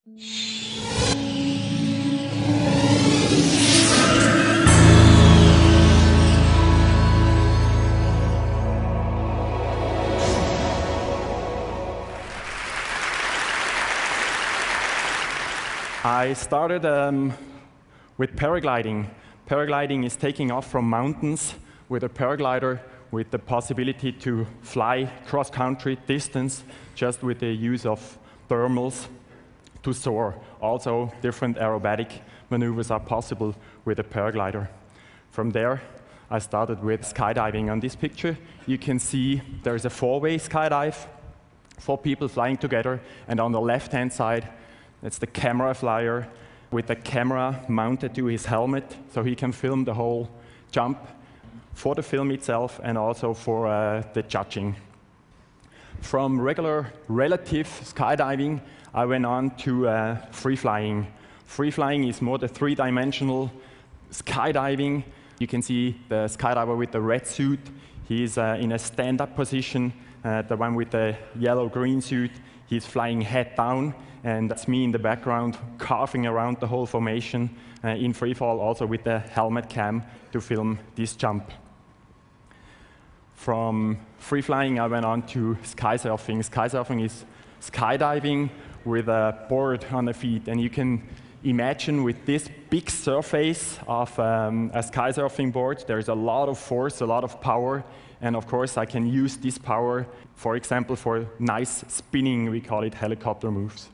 I started with paragliding. Paragliding is taking off from mountains with a paraglider with the possibility to fly cross-country distance just with the use of thermals to soar. Also, different aerobatic maneuvers are possible with a paraglider. From there, I started with skydiving. On this picture, you can see there's a four-way skydive, 4 people flying together, and on the left-hand side, it's the camera flyer with the camera mounted to his helmet, so he can film the whole jump for the film itself and also for the judging. From regular relative skydiving, I went on to free flying. Free flying is more the 3-dimensional skydiving. You can see the skydiver with the red suit. He's in a stand-up position. The one with the yellow-green suit, he's flying head down, and that's me in the background carving around the whole formation in free fall, also with the helmet cam to film this jump. From free flying, I went on to skysurfing. Skysurfing is skydiving with a board on the feet, and you can imagine with this big surface of a skysurfing board, there's a lot of force, a lot of power, and of course I can use this power, for example, for nice spinning, we call it helicopter moves.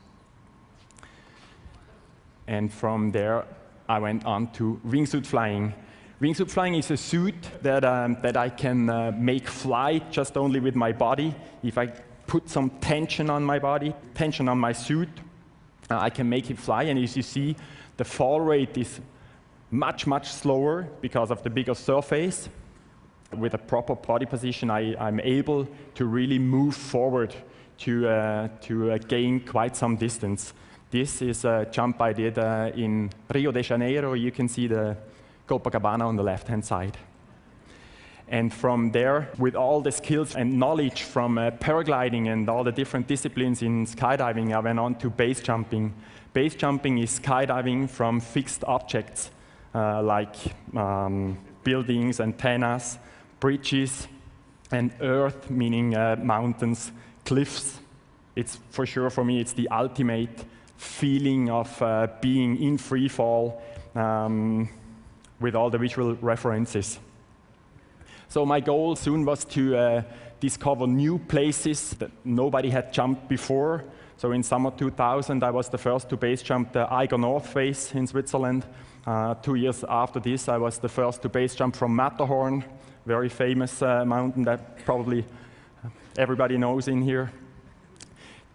And from there, I went on to wingsuit flying. Wingsuit flying is a suit that I can make fly just only with my body. If I put some tension on my body, tension on my suit, I can make it fly. And as you see, the fall rate is much, much slower because of the bigger surface. With a proper body position, I'm able to really move forward to gain quite some distance. This is a jump I did in Rio de Janeiro. You can see the Copacabana on the left-hand side. And from there, with all the skills and knowledge from paragliding and all the different disciplines in skydiving, I went on to base jumping. Base jumping is skydiving from fixed objects like buildings, antennas, bridges, and earth, meaning mountains, cliffs. It's for sure, for me, it's the ultimate feeling of being in free fall with all the visual references. So my goal soon was to discover new places that nobody had jumped before. So in summer 2000, I was the first to base jump the Eiger North Face in Switzerland. 2 years after this, I was the first to base jump from Matterhorn, very famous mountain that probably everybody knows in here.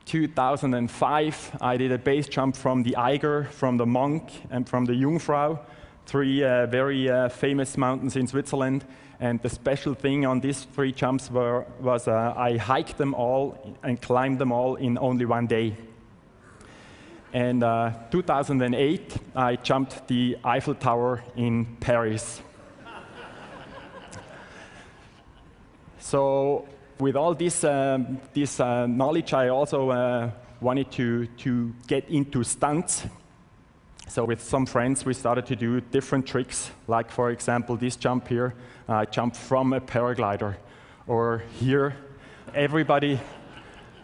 2005, I did a base jump from the Eiger, from the Monk, and from the Jungfrau, 3 very famous mountains in Switzerland. And the special thing on these 3 jumps was I hiked them all and climbed them all in only 1 day. And 2008, I jumped the Eiffel Tower in Paris. So with all this knowledge, I also wanted to get into stunts. So with some friends, we started to do different tricks, like, for example, this jump here. I jumped from a paraglider. Or here, everybody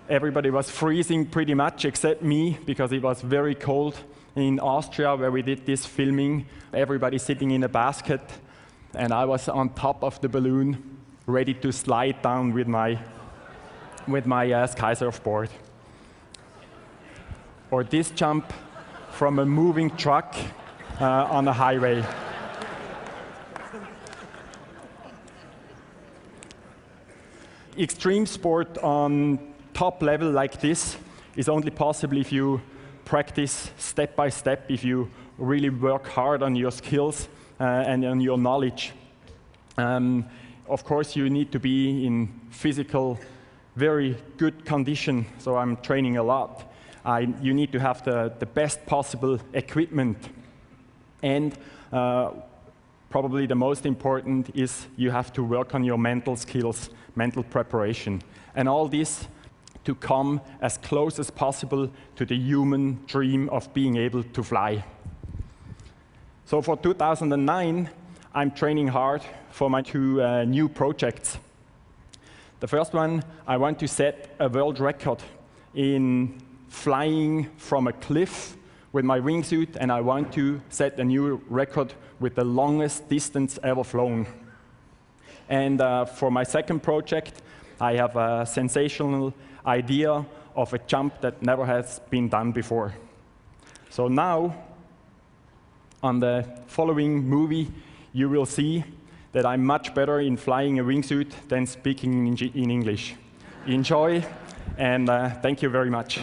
was freezing pretty much, except me, because it was very cold in Austria, where we did this filming. Everybody sitting in a basket, and I was on top of the balloon, ready to slide down with my sky surfboard. Or this jump from a moving truck on a highway. Extreme sport on top level like this is only possible if you practice step by step, if you really work hard on your skills and on your knowledge. Of course, you need to be in physical, very good condition, so I'm training a lot. You need to have the best possible equipment. And probably the most important is you have to work on your mental skills, mental preparation. And all this to come as close as possible to the human dream of being able to fly. So for 2009, I'm training hard for my two new projects. The first one, I want to set a world record in flying from a cliff with my wingsuit, and I want to set a new record with the longest distance ever flown. And for my second project, I have a sensational idea of a jump that never has been done before. So now, on the following movie, you will see that I'm much better in flying a wingsuit than speaking in English. Enjoy, and thank you very much.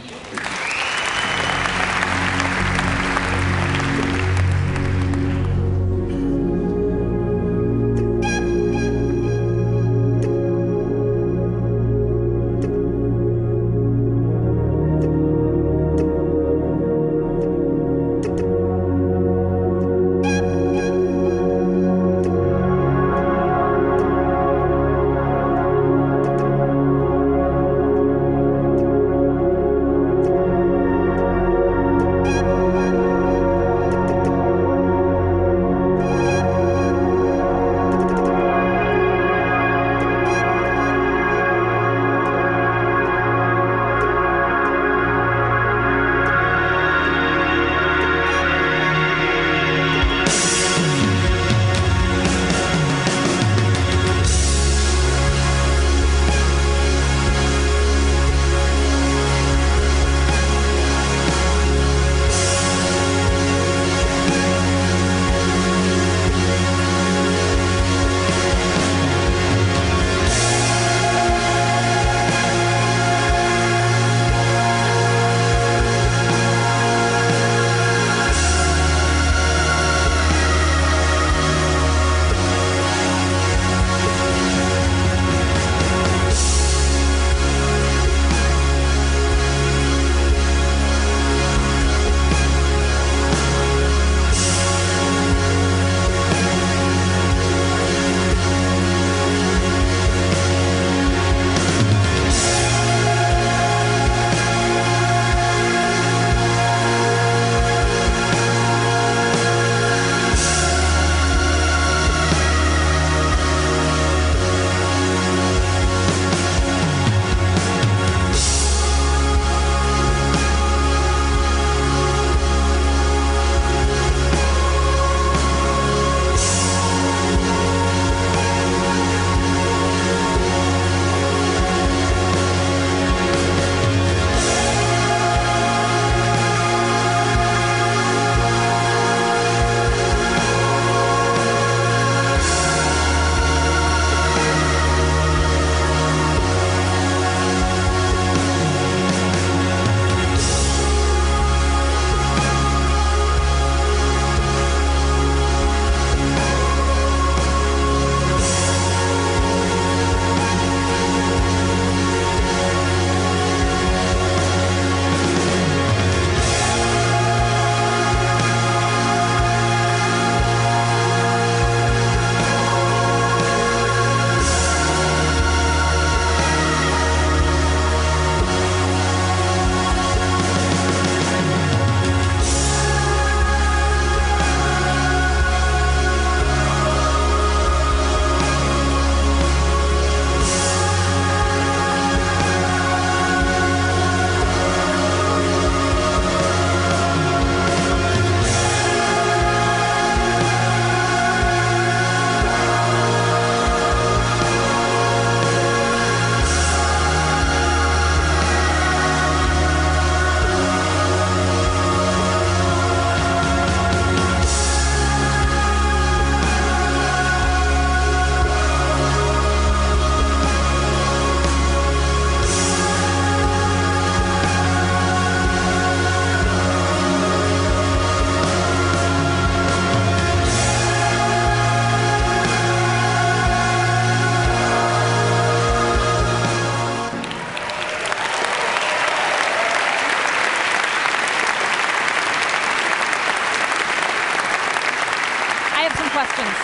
questions.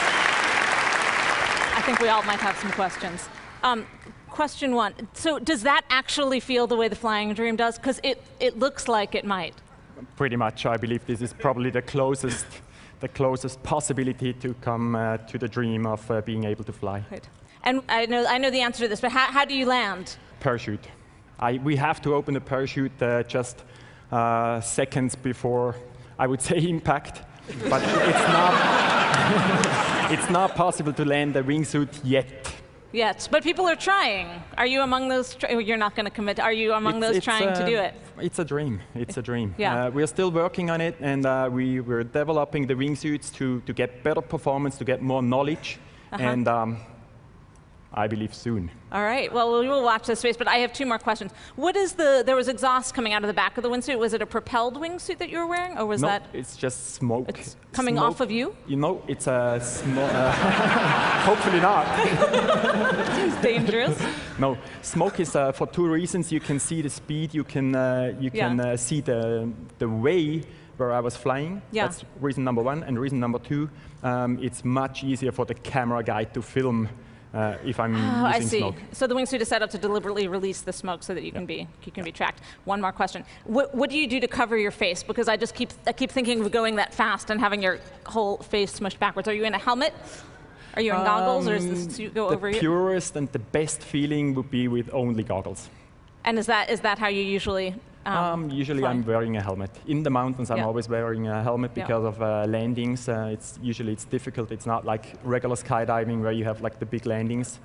I think we all might have some questions. Question one. So does that actually feel the way the flying dream does? Because it looks like it might. Pretty much. I believe this is probably the closest possibility to come to the dream of being able to fly. Right. And I know the answer to this, but how do you land? Parachute. We have to open the parachute just seconds before, I would say, impact. But it's not possible to land the wingsuit yet. Yes, but people are trying. Are you among those? You're not going to commit. Are you among those trying to do it? It's a dream. It's a dream. Yeah. We're still working on it, and we're developing the wingsuits to get better performance, to get more knowledge, and I believe soon. All right. Well, we will watch this space, but I have two more questions. What is there was exhaust coming out of the back of the wingsuit. Was it a propelled wingsuit that you were wearing, or was that? No, it's just smoke. It's coming off of you? You know, it's a smoke. Hopefully not. Seems dangerous. No, smoke is for two reasons. You can see the speed. You can see the way where I was flying. Yeah. That's reason number one. And reason number two, it's much easier for the camera guy to film if I'm using smoke. So the wingsuit is set up to deliberately release the smoke so that you can be tracked. One more question: what do you do to cover your face? Because I keep thinking of going that fast and having your whole face smushed backwards. Are you in a helmet? Are you in goggles, or does the suit go over you? The purest and the best feeling would be with only goggles. And is that how you usually? Usually fly? I'm wearing a helmet. In the mountains, I'm always wearing a helmet because of landings. It's difficult. It's not like regular skydiving where you have like the big landings.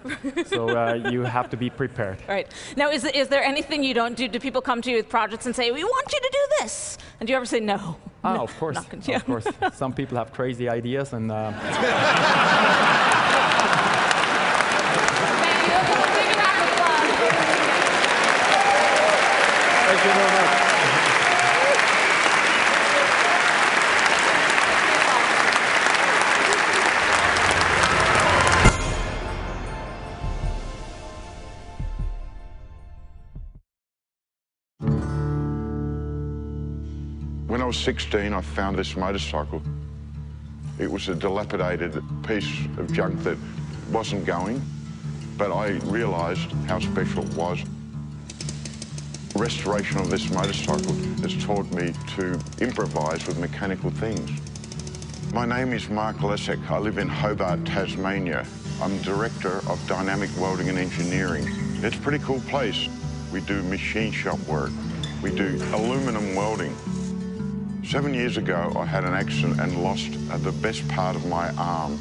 So you have to be prepared. Right. Now, is there anything you don't do? Do people come to you with projects and say, we want you to do this? And do you ever say no? Oh, no, of course. of course. Some people have crazy ideas and... Thank you very much. When I was 16, I found this motorcycle. It was a dilapidated piece of junk that wasn't going, but I realised how special it was. Restoration of this motorcycle has taught me to improvise with mechanical things. My name is Mark Lesek. I live in Hobart, Tasmania. I'm Director of Dynamic Welding and Engineering. It's a pretty cool place. We do machine shop work. We do aluminum welding. 7 years ago, I had an accident and lost the best part of my arm.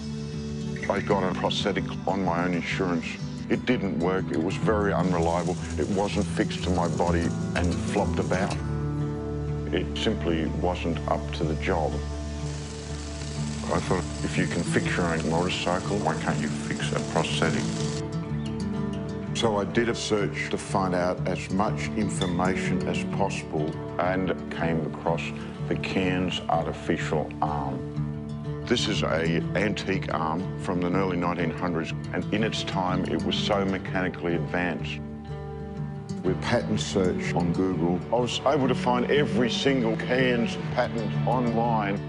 I got a prosthetic on my own insurance. It didn't work. It was very unreliable. It wasn't fixed to my body and flopped about. It simply wasn't up to the job. I thought, if you can fix your own motorcycle, why can't you fix a prosthetic? So I did a search to find out as much information as possible and came across the Cairns artificial arm. This is an antique arm from the early 1900s, and in its time, it was so mechanically advanced. With patent search on Google, I was able to find every single Cairns patent online.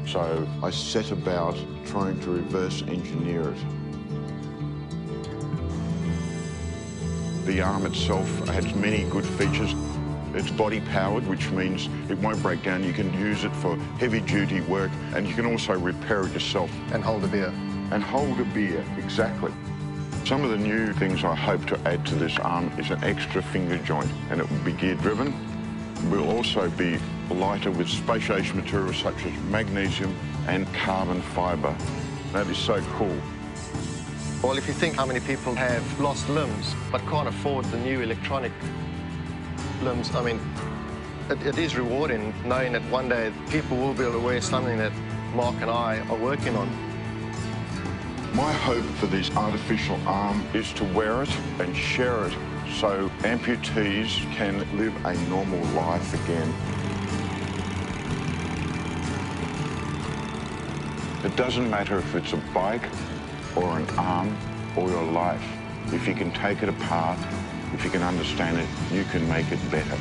So I set about trying to reverse engineer it. The arm itself has many good features. It's body-powered, which means it won't break down. You can use it for heavy-duty work, and you can also repair it yourself. And hold a beer. And hold a beer, exactly. Some of the new things I hope to add to this arm is an extra finger joint, and it will be gear-driven. It will also be lighter with space-age materials such as magnesium and carbon fibre. That is so cool. Well, if you think how many people have lost limbs but can't afford the new electronic limbs, I mean, it is rewarding knowing that one day people will be able to wear something that Mark and I are working on. My hope for this artificial arm is to wear it and share it so amputees can live a normal life again. It doesn't matter if it's a bike or an arm or your life. If you can take it apart, if you can understand it, you can make it better.